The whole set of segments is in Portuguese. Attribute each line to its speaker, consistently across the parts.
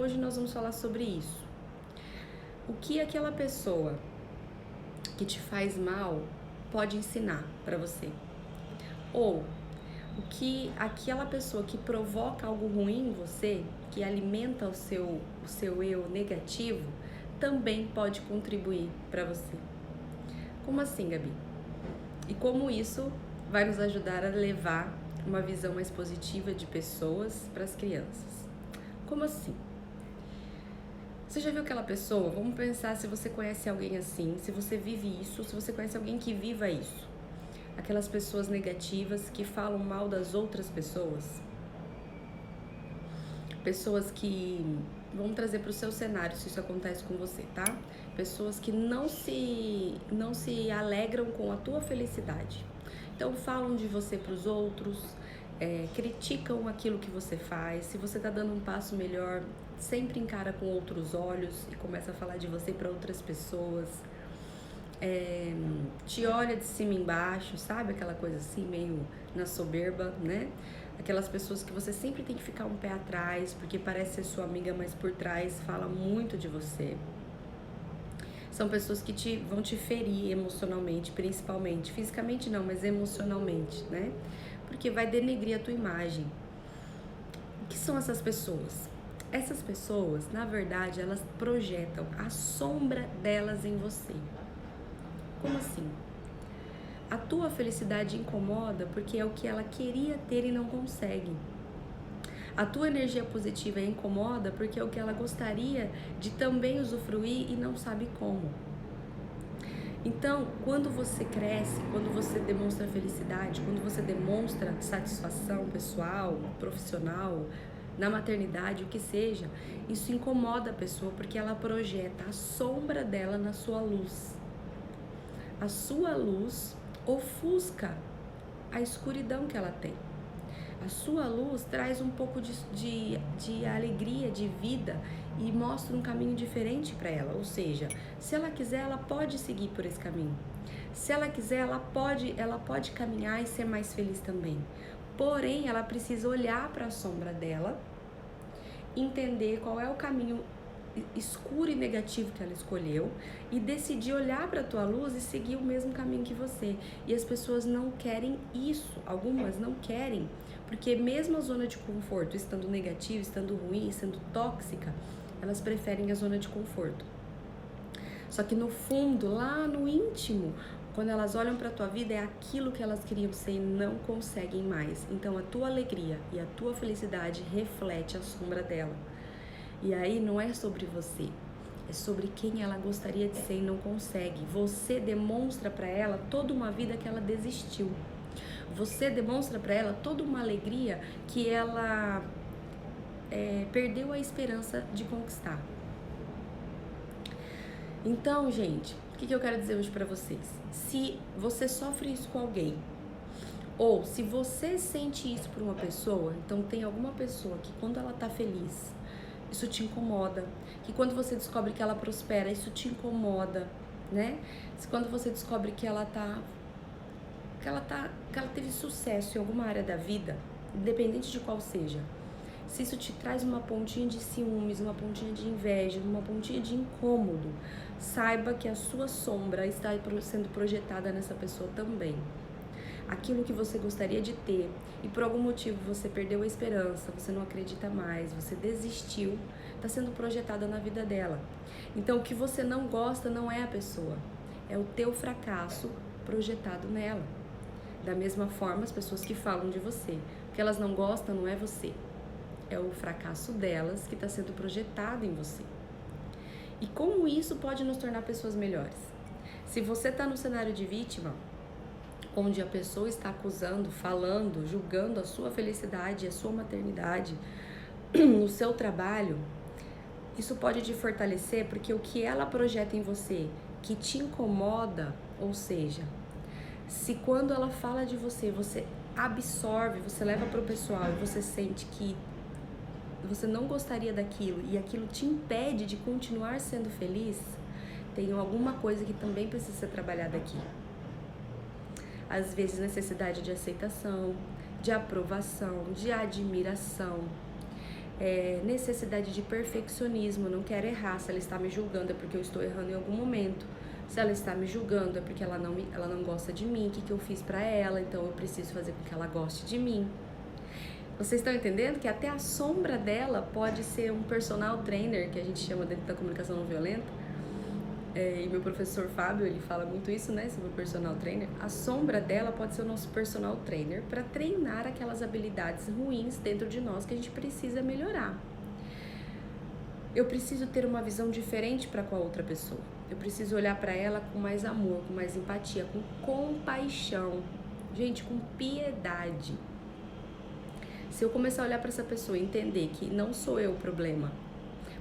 Speaker 1: Hoje nós vamos falar sobre isso. O que aquela pessoa que te faz mal pode ensinar para você? Ou o que aquela pessoa que provoca algo ruim em você, que alimenta o seu eu negativo, também pode contribuir para você? Como assim, Gabi? E como isso vai nos ajudar a levar uma visão mais positiva de pessoas para as crianças? Como assim? Você já viu aquela pessoa? Vamos pensar se você conhece alguém assim, se você vive isso, se você conhece alguém que viva isso. Aquelas pessoas negativas que falam mal das outras pessoas. Pessoas que... Vamos trazer para o seu cenário se isso acontece com você, tá? Pessoas que não se alegram com a tua felicidade. Então falam de você para os outros, criticam aquilo que você faz. Se você tá dando um passo melhor, sempre encara com outros olhos e começa a falar de você para outras pessoas. Te olha de cima embaixo, sabe? Aquela coisa assim, meio na soberba, né? Aquelas pessoas que você sempre tem que ficar um pé atrás, porque parece ser sua amiga, mas por trás fala muito de você. São pessoas que vão te ferir emocionalmente, principalmente. Fisicamente não, mas emocionalmente, né? Porque vai denegrir a tua imagem. O que são essas pessoas? Essas pessoas, na verdade, elas projetam a sombra delas em você. Como assim? A tua felicidade incomoda porque é o que ela queria ter e não consegue. A tua energia positiva incomoda porque é o que ela gostaria de também usufruir e não sabe como. Então, quando você cresce, quando você demonstra felicidade, quando você demonstra satisfação pessoal, profissional, na maternidade, o que seja, isso incomoda a pessoa porque ela projeta a sombra dela na sua luz. A sua luz ofusca a escuridão que ela tem. A sua luz traz um pouco de alegria, de vida e mostra um caminho diferente para ela. Ou seja, se ela quiser, ela pode seguir por esse caminho. Se ela quiser, ela pode caminhar e ser mais feliz também. Porém, ela precisa olhar para a sombra dela, entender qual é o caminho escuro e negativo que ela escolheu e decidir olhar para a tua luz e seguir o mesmo caminho que você. E as pessoas não querem isso, algumas não querem, porque mesmo a zona de conforto estando negativa, estando ruim, estando tóxica, elas preferem a zona de conforto. Só que no fundo, lá no íntimo, quando elas olham para a tua vida, é aquilo que elas queriam ser e não conseguem mais. Então a tua alegria e a tua felicidade reflete a sombra dela. E aí não é sobre você, é sobre quem ela gostaria de ser e não consegue. Você demonstra para ela toda uma vida que ela desistiu. Você demonstra para ela toda uma alegria que ela perdeu a esperança de conquistar. Então, gente, o que eu quero dizer hoje para vocês? Se você sofre isso com alguém, ou se você sente isso por uma pessoa, então tem alguma pessoa que quando ela tá feliz, isso te incomoda, que quando você descobre que ela prospera, isso te incomoda, né? Quando você descobre que ela teve sucesso em alguma área da vida, independente de qual seja, se isso te traz uma pontinha de ciúmes, uma pontinha de inveja, uma pontinha de incômodo, saiba que a sua sombra está sendo projetada nessa pessoa também. Aquilo que você gostaria de ter e por algum motivo você perdeu a esperança, você não acredita mais, você desistiu, está sendo projetada na vida dela. Então o que você não gosta não é a pessoa, é o teu fracasso projetado nela. Da mesma forma, as pessoas que falam de você, o que elas não gostam não é você, é o fracasso delas que está sendo projetado em você. E como isso pode nos tornar pessoas melhores? Se você está no cenário de vítima, onde a pessoa está acusando, falando, julgando a sua felicidade, a sua maternidade, no seu trabalho, isso pode te fortalecer, porque o que ela projeta em você que te incomoda, ou seja, se quando ela fala de você, você absorve, você leva para o pessoal e você sente que você não gostaria daquilo e aquilo te impede de continuar sendo feliz, tem alguma coisa que também precisa ser trabalhada aqui. Às vezes necessidade de aceitação, de aprovação, de admiração. necessidade de perfeccionismo, não quero errar. Se ela está me julgando é porque eu estou errando em algum momento. Se ela está me julgando é porque ela não gosta de mim, o que eu fiz pra ela, então eu preciso fazer com que ela goste de mim. Vocês estão entendendo que até a sombra dela pode ser um personal trainer, que a gente chama dentro da comunicação não violenta. E meu professor Fábio, ele fala muito isso, né, sobre o personal trainer. A sombra dela pode ser o nosso personal trainer para treinar aquelas habilidades ruins dentro de nós que a gente precisa melhorar. Eu preciso ter uma visão diferente para com a outra pessoa. Eu preciso olhar para ela com mais amor, com mais empatia, com compaixão. Gente, com piedade. Se eu começar a olhar para essa pessoa e entender que não sou eu o problema,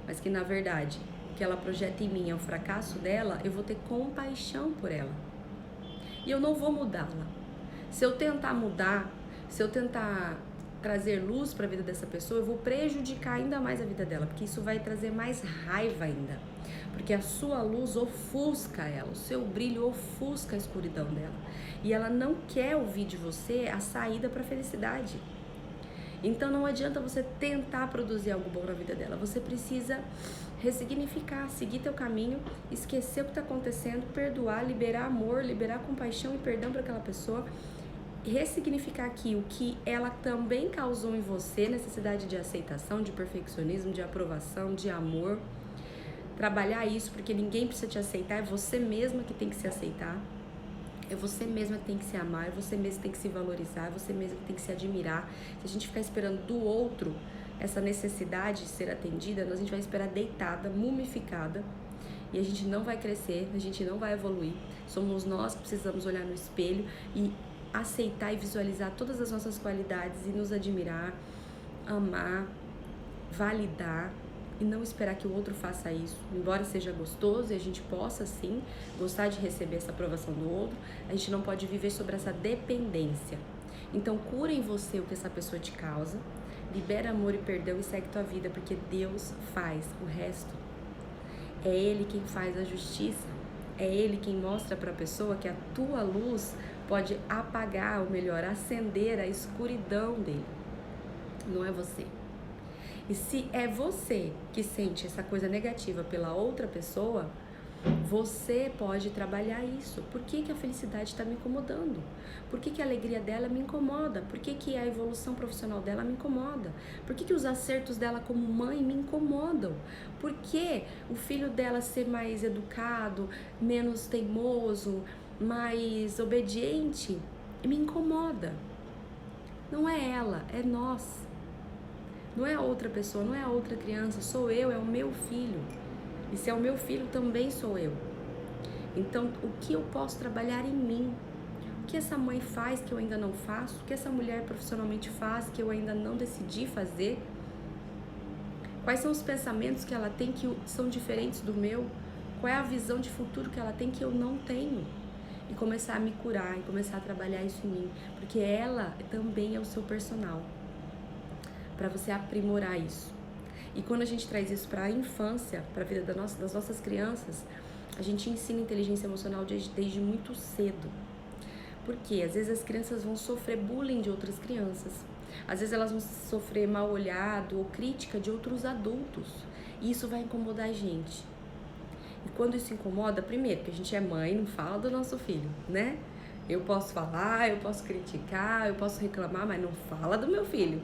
Speaker 1: mas que na verdade o que ela projeta em mim é o fracasso dela, eu vou ter compaixão por ela. E eu não vou mudá-la. Se eu tentar mudar, se eu tentar trazer luz para a vida dessa pessoa, eu vou prejudicar ainda mais a vida dela, porque isso vai trazer mais raiva ainda. Porque a sua luz ofusca ela, o seu brilho ofusca a escuridão dela. E ela não quer ouvir de você a saída para a felicidade. Então não adianta você tentar produzir algo bom na vida dela. Você precisa ressignificar, seguir teu caminho, esquecer o que está acontecendo, perdoar, liberar amor, liberar compaixão e perdão para aquela pessoa. Ressignificar aqui o que ela também causou em você, necessidade de aceitação, de perfeccionismo, de aprovação, de amor. Trabalhar isso, porque ninguém precisa te aceitar, é você mesma que tem que se aceitar. É você mesma que tem que se amar, é você mesma que tem que se valorizar, é você mesma que tem que se admirar. Se a gente ficar esperando do outro essa necessidade de ser atendida, a gente vai esperar deitada, mumificada, e a gente não vai crescer, a gente não vai evoluir. Somos nós que precisamos olhar no espelho e aceitar e visualizar todas as nossas qualidades e nos admirar, amar, validar, e não esperar que o outro faça isso. Embora seja gostoso e a gente possa sim gostar de receber essa aprovação do outro, a gente não pode viver sobre essa dependência. Então cura em você o que essa pessoa te causa, libera amor e perdão e segue tua vida, porque Deus faz o resto. É Ele quem faz a justiça, é Ele quem mostra para a pessoa que a tua luz pode apagar, ou melhor, acender a escuridão dele. Não é você. E se é você que sente essa coisa negativa pela outra pessoa, você pode trabalhar isso. Por que a felicidade está me incomodando? Por que a alegria dela me incomoda? Por que a evolução profissional dela me incomoda? Por que os acertos dela como mãe me incomodam? Por que o filho dela ser mais educado, menos teimoso, mais obediente me incomoda? Não é ela, é nós. Não é a outra pessoa, não é a outra criança, sou eu, é o meu filho. E se é o meu filho, também sou eu. Então, o que eu posso trabalhar em mim? O que essa mãe faz que eu ainda não faço? O que essa mulher profissionalmente faz que eu ainda não decidi fazer? Quais são os pensamentos que ela tem que são diferentes do meu? Qual é a visão de futuro que ela tem que eu não tenho? E começar a me curar, e começar a trabalhar isso em mim. Porque ela também é o seu personal. Para você aprimorar isso. E quando a gente traz isso para a infância, para a vida das nossas crianças, a gente ensina inteligência emocional desde muito cedo. Porque às vezes as crianças vão sofrer bullying de outras crianças. Às vezes elas vão sofrer mal olhado ou crítica de outros adultos. E isso vai incomodar a gente. E quando isso incomoda, primeiro, que a gente é mãe, não fala do nosso filho, né? Eu posso falar, eu posso criticar, eu posso reclamar, mas não fala do meu filho.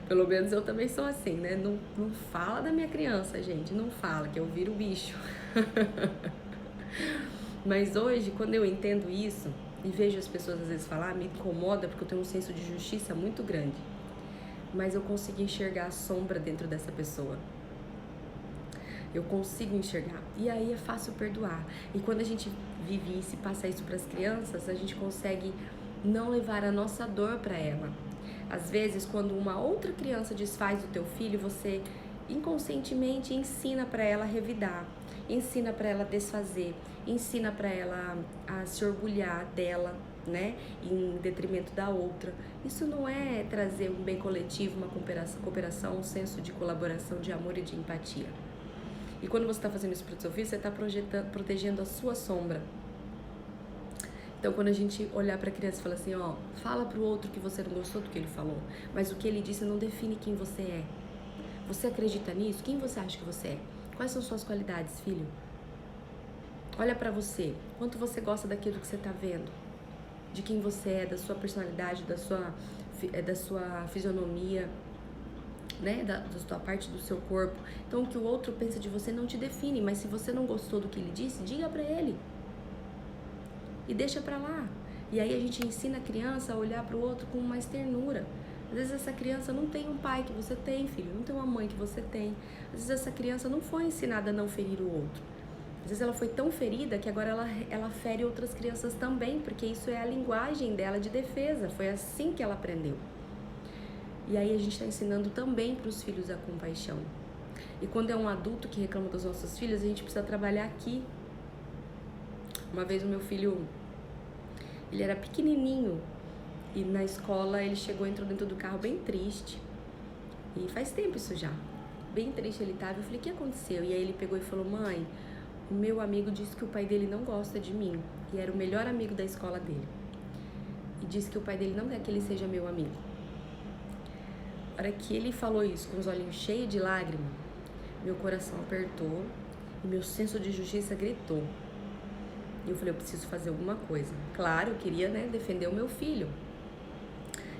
Speaker 1: Pelo menos eu também sou assim, né? Não fala da minha criança, gente. Não fala, que eu viro bicho. Mas hoje, quando eu entendo isso e vejo as pessoas às vezes falar, me incomoda porque eu tenho um senso de justiça muito grande. Mas eu consigo enxergar a sombra dentro dessa pessoa. Eu consigo enxergar. E aí é fácil perdoar. E quando a gente vive isso e passa isso para as crianças, a gente consegue não levar a nossa dor para ela. Às vezes, quando uma outra criança desfaz o teu filho, você inconscientemente ensina para ela revidar, ensina para ela desfazer, ensina para ela a se orgulhar dela, né, em detrimento da outra. Isso não é trazer um bem coletivo, uma cooperação, um senso de colaboração, de amor e de empatia. E quando você está fazendo isso para o seu filho, você está protegendo a sua sombra. Então, quando a gente olhar para a criança e falar assim, fala pro outro que você não gostou do que ele falou, mas o que ele disse não define quem você é. Você acredita nisso? Quem você acha que você é? Quais são suas qualidades, filho? Olha pra você. Quanto você gosta daquilo que você tá vendo? De quem você é, da sua personalidade, da sua fisionomia, né? Da sua parte do seu corpo. Então, o que o outro pensa de você não te define, mas se você não gostou do que ele disse, diga pra ele. E deixa pra lá. E aí a gente ensina a criança a olhar pro outro com mais ternura. Às vezes essa criança não tem um pai que você tem, filho, não tem uma mãe que você tem. Às vezes essa criança não foi ensinada a não ferir o outro. Às vezes ela foi tão ferida que agora ela fere outras crianças também, porque isso é a linguagem dela de defesa, foi assim que ela aprendeu. E aí a gente está ensinando também para os filhos a compaixão. E quando é um adulto que reclama dos nossos filhos, a gente precisa trabalhar aqui. Uma vez o meu filho, ele era pequenininho, e na escola ele entrou dentro do carro bem triste. E faz tempo isso já. Bem triste ele tava. Eu falei, o que aconteceu? E aí ele pegou e falou, mãe, o meu amigo disse que o pai dele não gosta de mim. E era o melhor amigo da escola dele. E disse que o pai dele não quer que ele seja meu amigo. A hora que ele falou isso, com os olhinhos cheios de lágrimas, meu coração apertou e meu senso de justiça gritou. E eu falei, eu preciso fazer alguma coisa. Claro, eu queria, né, defender o meu filho.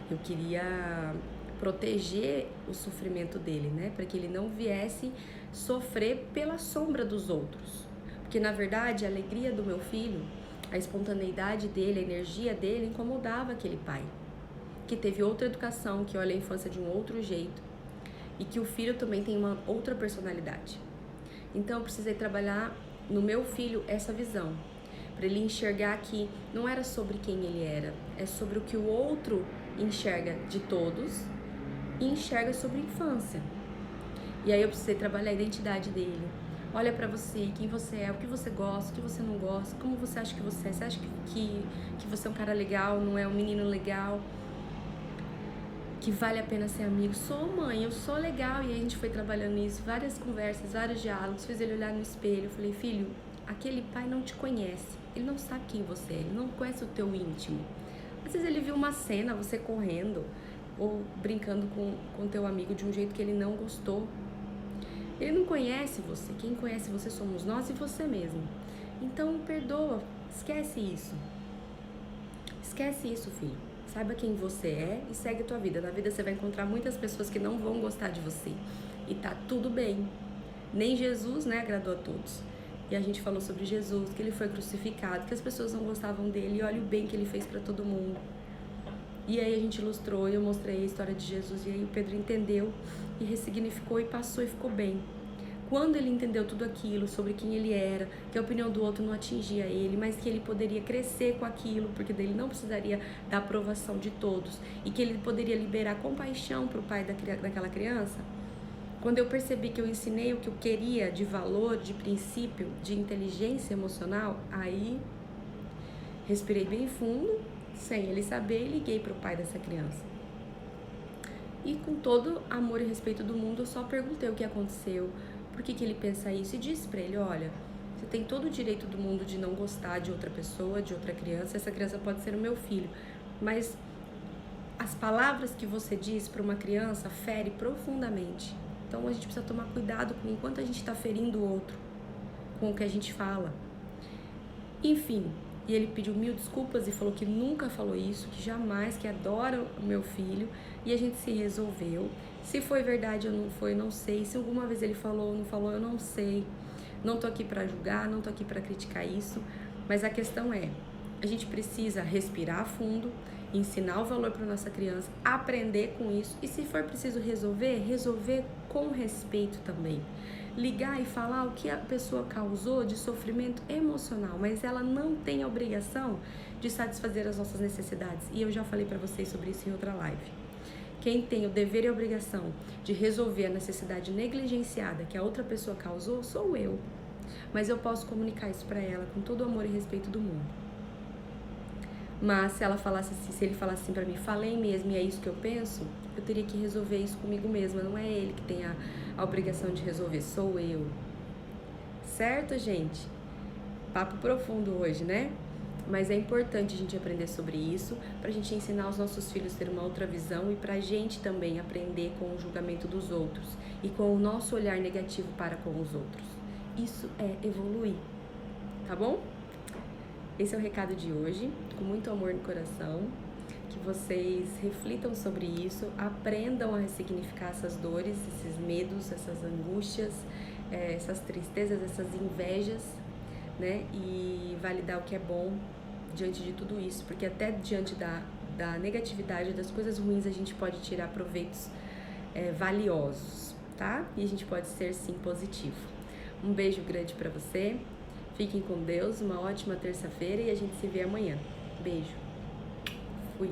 Speaker 1: Eu queria proteger o sofrimento dele, né? Para que ele não viesse sofrer pela sombra dos outros. Porque, na verdade, a alegria do meu filho, a espontaneidade dele, a energia dele incomodava aquele pai. Que teve outra educação, que olha a infância de um outro jeito. E que o filho também tem uma outra personalidade. Então, eu precisei trabalhar no meu filho essa visão. Para ele enxergar que não era sobre quem ele era, é sobre o que o outro enxerga de todos e enxerga sobre a infância. E aí eu precisei trabalhar a identidade dele. Olha pra você, quem você é, o que você gosta, o que você não gosta, como você acha que você é. Você acha que você é um cara legal, não é um menino legal, que vale a pena ser amigo? Sou, mãe, eu sou legal. E aí a gente foi trabalhando isso, várias conversas, vários diálogos, fiz ele olhar no espelho. Eu falei, filho, aquele pai não te conhece, ele não sabe quem você é, ele não conhece o teu íntimo. Às vezes ele viu uma cena, você correndo ou brincando com teu amigo de um jeito que ele não gostou. Ele não conhece você, quem conhece você somos nós e você mesmo. Então perdoa, esquece isso. Esquece isso, filho. Saiba quem você é e segue a tua vida. Na vida você vai encontrar muitas pessoas que não vão gostar de você. E tá tudo bem. Nem Jesus, né, agradou a todos. E a gente falou sobre Jesus, que ele foi crucificado, que as pessoas não gostavam dele, e olha o bem que ele fez para todo mundo. E aí a gente ilustrou e eu mostrei a história de Jesus, e aí o Pedro entendeu e ressignificou e passou e ficou bem. Quando ele entendeu tudo aquilo sobre quem ele era, que a opinião do outro não atingia ele, mas que ele poderia crescer com aquilo, porque dele não precisaria da aprovação de todos, e que ele poderia liberar compaixão para o pai daquela criança. Quando eu percebi que eu ensinei o que eu queria de valor, de princípio, de inteligência emocional, aí respirei bem fundo, sem ele saber, e liguei para o pai dessa criança. E com todo amor e respeito do mundo, eu só perguntei o que aconteceu, por que ele pensa isso, e disse para ele, olha, você tem todo o direito do mundo de não gostar de outra pessoa, de outra criança, essa criança pode ser o meu filho, mas as palavras que você diz para uma criança fere profundamente. Então a gente precisa tomar cuidado com enquanto a gente está ferindo o outro, com o que a gente fala. Enfim, e ele pediu 1000 desculpas e falou que nunca falou isso, que jamais, que adora o meu filho, e a gente se resolveu. Se foi verdade ou não foi, eu não sei. Se alguma vez ele falou ou não falou, eu não sei. Não tô aqui para julgar, não tô aqui para criticar isso, mas a questão é, a gente precisa respirar fundo, ensinar o valor para nossa criança, aprender com isso, e se for preciso resolver com respeito também. Ligar e falar o que a pessoa causou de sofrimento emocional, mas ela não tem a obrigação de satisfazer as nossas necessidades. E eu já falei para vocês sobre isso em outra live. Quem tem o dever e a obrigação de resolver a necessidade negligenciada que a outra pessoa causou, sou eu. Mas eu posso comunicar isso para ela com todo o amor e respeito do mundo. Mas se ela falasse assim, se ele falasse assim pra mim, falei mesmo e é isso que eu penso, eu teria que resolver isso comigo mesma. Não é ele que tem a obrigação de resolver, sou eu. Certo, gente? Papo profundo hoje, né? Mas é importante a gente aprender sobre isso, pra gente ensinar os nossos filhos a ter uma outra visão e pra gente também aprender com o julgamento dos outros e com o nosso olhar negativo para com os outros. Isso é evoluir, tá bom? Esse é o recado de hoje, com muito amor no coração, que vocês reflitam sobre isso, aprendam a ressignificar essas dores, esses medos, essas angústias, essas tristezas, essas invejas, né? E validar o que é bom diante de tudo isso, porque até diante da negatividade, das coisas ruins, a gente pode tirar proveitos valiosos, tá? E a gente pode ser, sim, positivo. Um beijo grande pra você, fiquem com Deus, uma ótima terça-feira e a gente se vê amanhã. Beijo, fui!